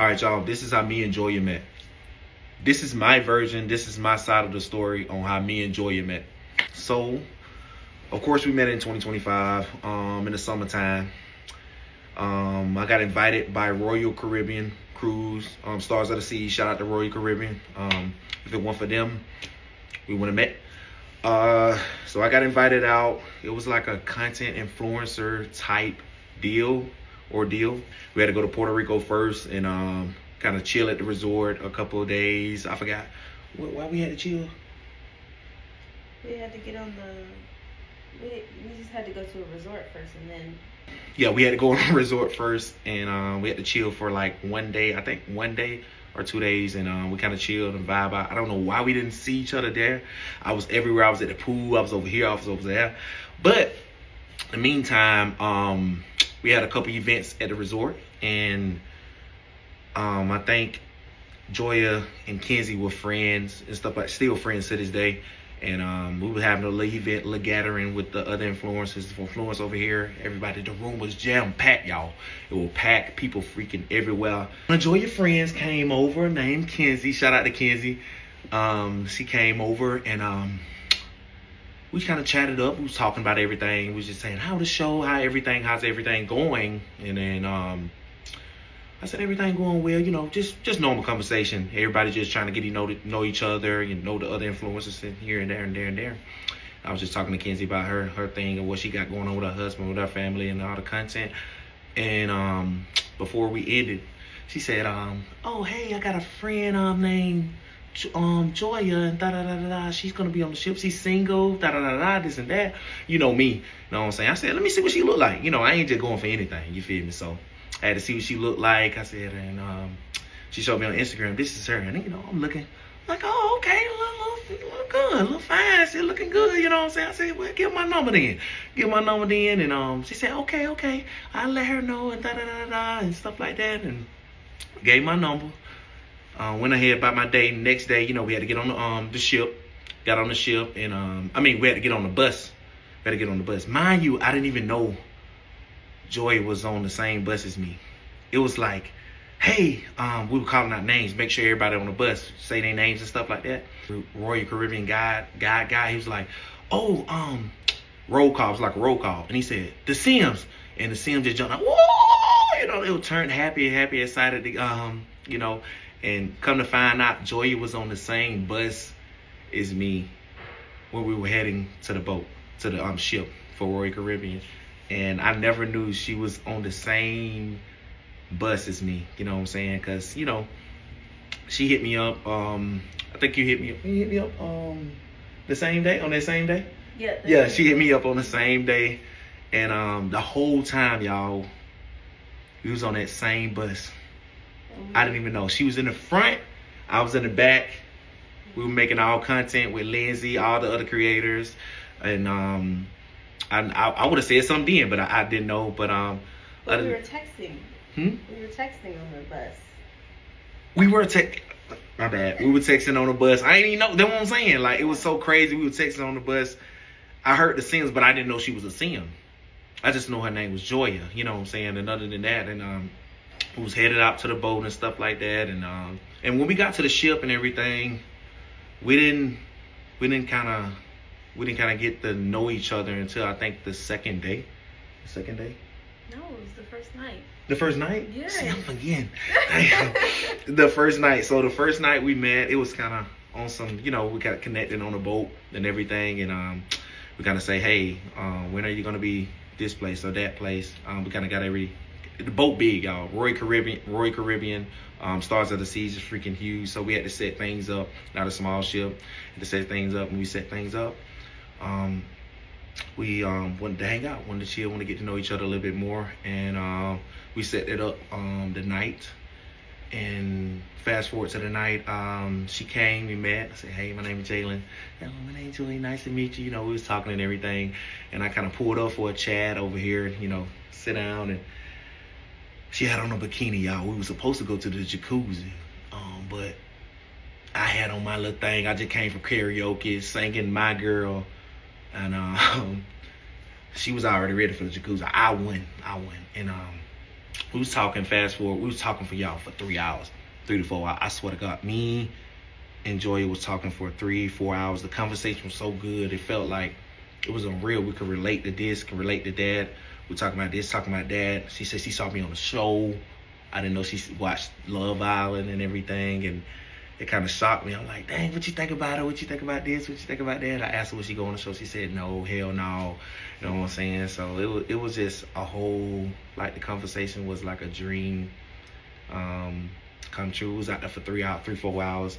All right, y'all. This is how me and Joya met. This is my version. This is my side of the story on how me and Joya met. So, of course, we met in 2025 in the summertime. I got invited by Royal Caribbean Cruise, Stars of the Sea. Shout out to Royal Caribbean. If it weren't for them, we wouldn't have met. So I got invited out. It was like a content influencer type ordeal. We had to go to Puerto Rico first and kind of chill at the resort a couple of days. I forgot why we had to chill. We had to get on the. We just had to go to a resort first, and then. Yeah, we had to go on a resort first, and we had to chill for like 1 day. I think 1 day or 2 days, and we kind of chilled and vibe out. I don't know why we didn't see each other there. I was everywhere. I was at the pool. I was over here. I was over there. But in the meantime, we had a couple events at the resort, and I think Joya and Kenzie were friends and stuff, like still friends to this day. And we were having a little event, a little gathering with the other influencers from Florence over here. Everybody, the room was jam-packed, y'all. It was packed, people freaking everywhere. One of Joya's friends came over, named Kenzie. Shout out to Kenzie. She came over, and we kind of chatted up. We was talking about everything. We was just saying, how's the show, how's everything going? And then I said, everything going well, you know, just normal conversation. Everybody just trying to get to know each other, you know, the other influencers in here and there and there and there. I was just talking to Kenzie about her thing and what she got going on with her husband, with her family, and all the content. And before we ended, she said, oh, hey, I got a friend named Joya, and da-da-da-da-da. She's going to be on the ship. She's single, da-da-da-da, this and that. You know me, you know what I'm saying? I said, let me see what she look like. You know, I ain't just going for anything, you feel me? So I had to see what she looked like. I said, and she showed me on Instagram, this is her. And, you know, I'm looking like, oh, okay, look good, look fine, still looking good, you know what I'm saying? I said, well, give my number then. And she said, okay, I'll let her know, and da-da-da-da, and stuff like that, and gave my number. Went ahead about my day. Next day, you know, we had to get on the ship. Got on the ship, and, we had to get on the bus. Mind you, I didn't even know Joy was on the same bus as me. It was like, hey, we were calling out names, make sure everybody on the bus say their names and stuff like that. Royal Caribbean guy, he was like, oh, roll call. It was like a roll call. And he said, the Sims. And the Sims just jumped up, whoa, you know, they were turned happy, excited, you know. And come to find out, Joya was on the same bus as me when we were heading to the boat, to the ship for Royal Caribbean. And I never knew she was on the same bus as me, you know what I'm saying? Because, you know, she hit me up. I think you hit me up on that same day? Yeah, she hit me up on the same day. And the whole time, y'all, we was on that same bus. Mm-hmm. I didn't even know. She was in the front. I was in the back. We were making our content with Lindsay, all the other creators. And I would have said something then, but I didn't know. But we were texting. We were texting on the bus. My bad. We were texting on the bus. I ain't even know. That's what I'm saying. Like, it was so crazy. We were texting on the bus. I heard the Sims, but I didn't know she was a Sim. I just know her name was Joya. You know what I'm saying? And other than that, and we was headed out to the boat and stuff like that. And when we got to the ship and everything, we didn't kind of get to know each other until I think the second day. No, it was the first night. The first night? Yeah. See, I'm forgetting. The first night. So the first night we met, it was kind of on some, you know, we got connected on the boat and everything. And we kind of say, hey, when are you going to be this place or that place? We kind of got the boat big, y'all. Royal Caribbean, Stars of the Seas is freaking huge. So we had to set things up. Not a small ship. Had to set things up. When we set things up, we wanted to hang out, wanted to chill, wanted to get to know each other a little bit more. And we set it up the night. And fast forward to the night, she came, we met. I said, hey, my name is Jalen. Hello, my name is Julie. Nice to meet you. You know, we was talking and everything. And I kind of pulled up for a chat over here, you know, sit down. And she had on a bikini, y'all. We were supposed to go to the jacuzzi. But I had on my little thing. I just came from karaoke, singing My Girl. And she was already ready for the jacuzzi. I won. And We was talking, fast forward, we was talking for y'all for 3 hours, 3 to 4 hours. I swear to God, me and Joya was talking for 3, 4 hours. The conversation was so good. It felt like it was unreal. We could relate to this, can relate to that. We talking about this, talking about that. She said she saw me on the show. I didn't know she watched Love Island and everything, and it kind of shocked me. I'm like, dang, what you think about it? What you think about this? What you think about that? I asked her, would she go on the show? She said, no, hell no. You know what I'm saying? So it was just a whole, like, the conversation was like a dream come true. We was out there for 3, 4 hours,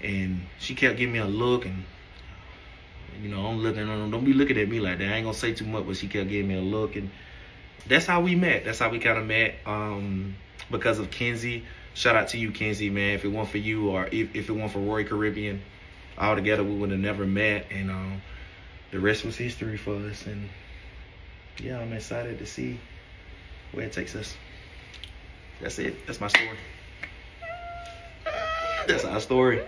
and she kept giving me a look, and you know, I'm looking. Don't be looking at me like that. I ain't gonna say too much, but she kept giving me a look, and that's how we met. That's how we kind of met. Because of Kenzie. Shout out to you, Kenzie, man. If it weren't for you, or if it weren't for Roy Caribbean, all together we would have never met. And the rest was history for us. And yeah, I'm excited to see where it takes us. That's it. That's my story. That's our story.